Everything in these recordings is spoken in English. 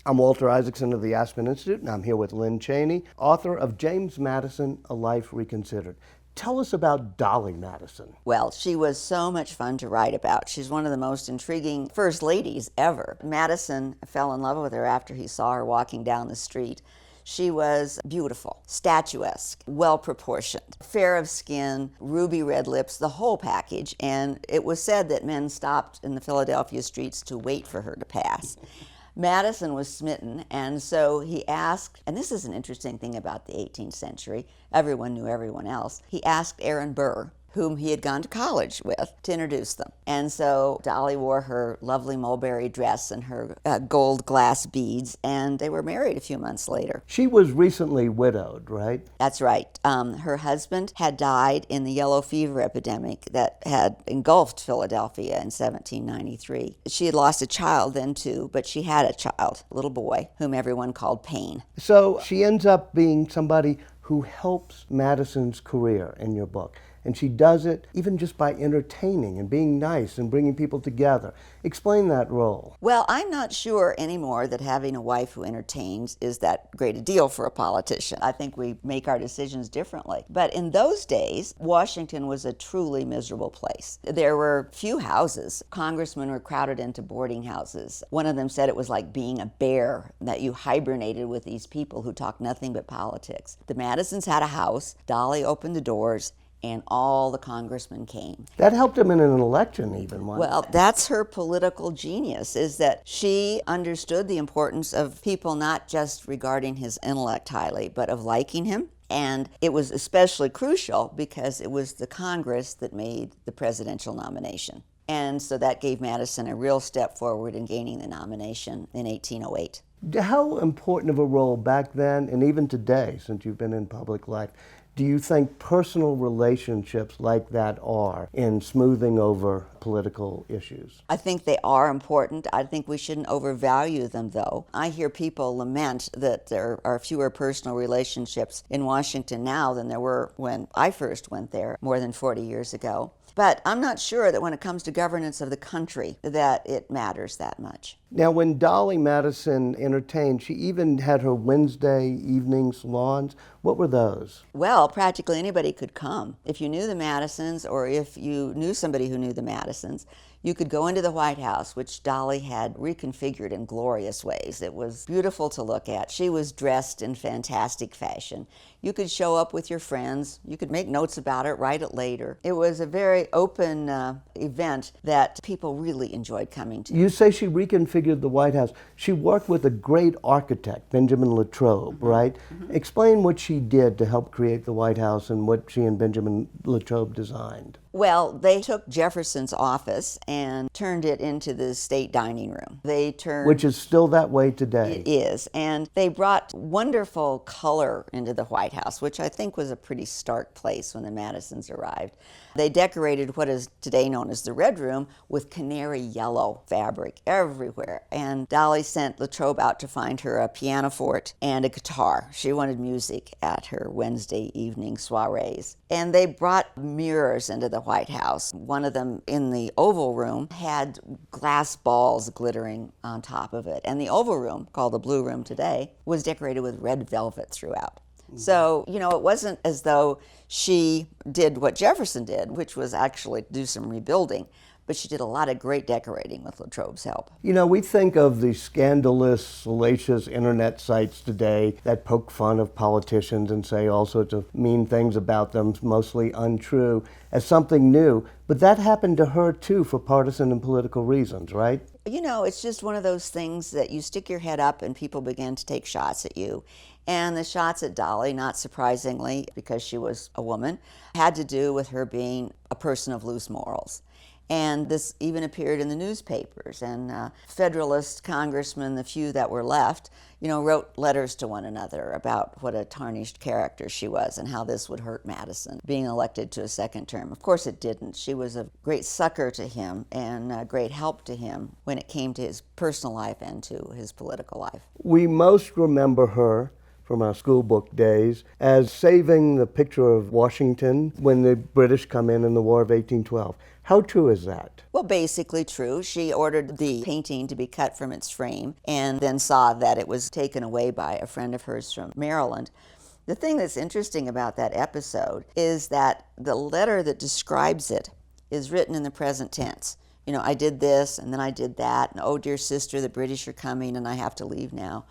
I'm Walter Isaacson of the Aspen Institute, and I'm here with Lynne Cheney, author of James Madison, A Life Reconsidered. Tell us about Dolley Madison. Well, she was so much fun to write about. She's one of the most intriguing first ladies ever. Madison fell in love with her after he saw her walking down the street. She was beautiful, statuesque, well-proportioned, fair of skin, ruby red lips, the whole package, and it was said that men stopped in the Philadelphia streets to wait for her to pass. Madison was smitten, and so he asked, and this is an interesting thing about the 18th century, everyone knew everyone else, he asked Aaron Burr, whom he had gone to college with, to introduce them. And so Dolley wore her lovely mulberry dress and her gold glass beads, and they were married a few months later. She was recently widowed, right? That's right. Her husband had died in the yellow fever epidemic that had engulfed Philadelphia in 1793. She had lost a child then too, but she had a child, a little boy, whom everyone called Paine. So she ends up being somebody who helps Madison's career in your book. And she does it even just by entertaining and being nice and bringing people together. Explain that role. Well, I'm not sure anymore that having a wife who entertains is that great a deal for a politician. I think we make our decisions differently. But in those days, Washington was a truly miserable place. There were few houses. Congressmen were crowded into boarding houses. One of them said it was like being a bear, that you hibernated with these people who talked nothing but politics. The Madisons had a house. Dolley opened the doors, and all the congressmen came. That helped him in an election even. Well, that's her political genius, is that she understood the importance of people not just regarding his intellect highly, but of liking him. And it was especially crucial because it was the Congress that made the presidential nomination. And so that gave Madison a real step forward in gaining the nomination in 1808. How important of a role back then, and even today, since you've been in public life, do you think personal relationships like that are in smoothing over political issues? I think they are important. I think we shouldn't overvalue them, though. I hear people lament that there are fewer personal relationships in Washington now than there were when I first went there more than 40 years ago. But I'm not sure that when it comes to governance of the country that it matters that much. Now, when Dolley Madison entertained, she even had her Wednesday evening salons. What were those? Well, practically anybody could come. If you knew the Madisons, or if you knew somebody who knew the Madisons, you could go into the White House, which Dolley had reconfigured in glorious ways. It was beautiful to look at. She was dressed in fantastic fashion. You could show up with your friends. You could make notes about it, write it later. It was a very open event that people really enjoyed coming to. You say she reconfigured the White House. She worked with a great architect, Benjamin Latrobe, right? Explain what she did to help create the White House and what she and Benjamin Latrobe designed. Well, they took Jefferson's office and turned it into the state dining room. Which is still that way today. It is. And they brought wonderful color into the White House, which I think was a pretty stark place when the Madisons arrived. They decorated what is today known as the Red Room with canary yellow fabric everywhere. And Dolley sent Latrobe out to find her a pianoforte and a guitar. She wanted music at her Wednesday evening soirees. And they brought mirrors into the White House. One of them in the Oval Room had glass balls glittering on top of it. And the Oval Room, called the Blue Room today, was decorated with red velvet throughout. So, it wasn't as though she did what Jefferson did, which was actually do some rebuilding, but she did a lot of great decorating with Latrobe's help. We think of the scandalous, salacious internet sites today that poke fun of politicians and say all sorts of mean things about them, mostly untrue, as something new. But that happened to her, too, for partisan and political reasons, right? It's just one of those things that you stick your head up and people begin to take shots at you. And the shots at Dolley, not surprisingly, because she was a woman, had to do with her being a person of loose morals. And this even appeared in the newspapers. And Federalist congressmen, the few that were left, wrote letters to one another about what a tarnished character she was and how this would hurt Madison being elected to a second term. Of course it didn't. She was a great succor to him and a great help to him when it came to his personal life and to his political life. We most remember her from our school book days as saving the picture of Washington when the British come in the War of 1812. How true is that? Well, basically true. She ordered the painting to be cut from its frame and then saw that it was taken away by a friend of hers from Maryland. The thing that's interesting about that episode is that the letter that describes it is written in the present tense. You know, I did this and then I did that, and oh dear sister, the British are coming and I have to leave now.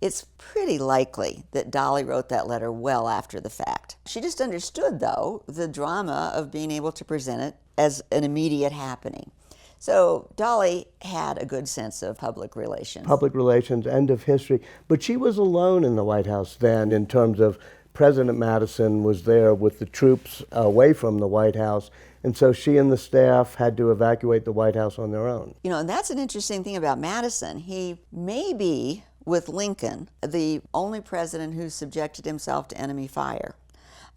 It's pretty likely that Dolly wrote that letter well after the fact. She just understood, though, the drama of being able to present it as an immediate happening. So Dolly had a good sense of public relations. Public relations, end of history. But she was alone in the White House then in terms of President Madison was there with the troops away from the White House. And so she and the staff had to evacuate the White House on their own. You know, and that's an interesting thing about Madison. He may be, with Lincoln, the only president who subjected himself to enemy fire.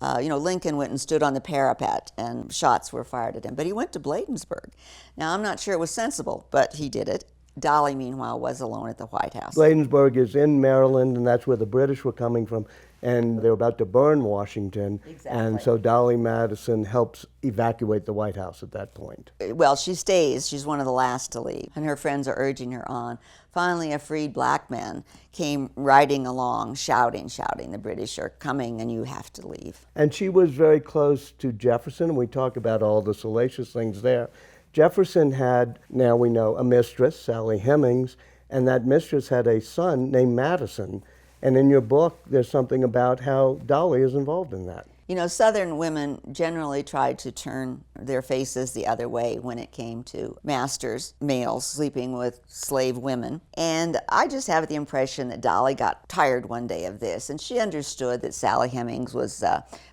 Lincoln went and stood on the parapet and shots were fired at him, but he went to Bladensburg. Now, I'm not sure it was sensible, but he did it. Dolly, meanwhile, was alone at the White House. Bladensburg is in Maryland, and that's where the British were coming from, and they were about to burn Washington. Exactly. And so Dolley Madison helps evacuate the White House at that point. Well, she stays. She's one of the last to leave, and her friends are urging her on. Finally, a freed black man came riding along, shouting, the British are coming and you have to leave. And she was very close to Jefferson, and we talk about all the salacious things there. Jefferson had, now we know, a mistress, Sally Hemings, and that mistress had a son named Madison. And in your book, there's something about how Dolly is involved in that. You know, Southern women generally tried to turn their faces the other way when it came to masters, males sleeping with slave women. And I just have the impression that Dolly got tired one day of this, and she understood that Sally Hemings was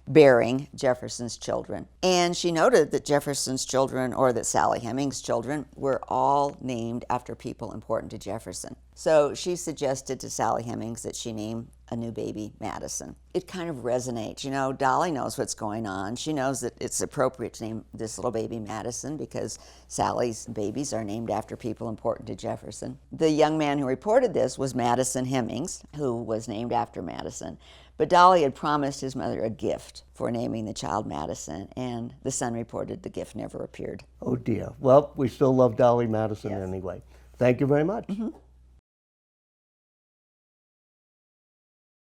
bearing Jefferson's children. And she noted that Jefferson's children, or that Sally Hemings' children, were all named after people important to Jefferson. So she suggested to Sally Hemings that she name a new baby Madison. It kind of resonates. You know, Dolly knows what's going on. She knows that it's appropriate to name this little baby Madison because Sally's babies are named after people important to Jefferson. The young man who reported this was Madison Hemings, who was named after Madison. But Dolly had promised his mother a gift for naming the child Madison, and the Sun reported the gift never appeared. Oh dear. Well, we still love Dolly Madison anyway. Thank you very much. Mm-hmm.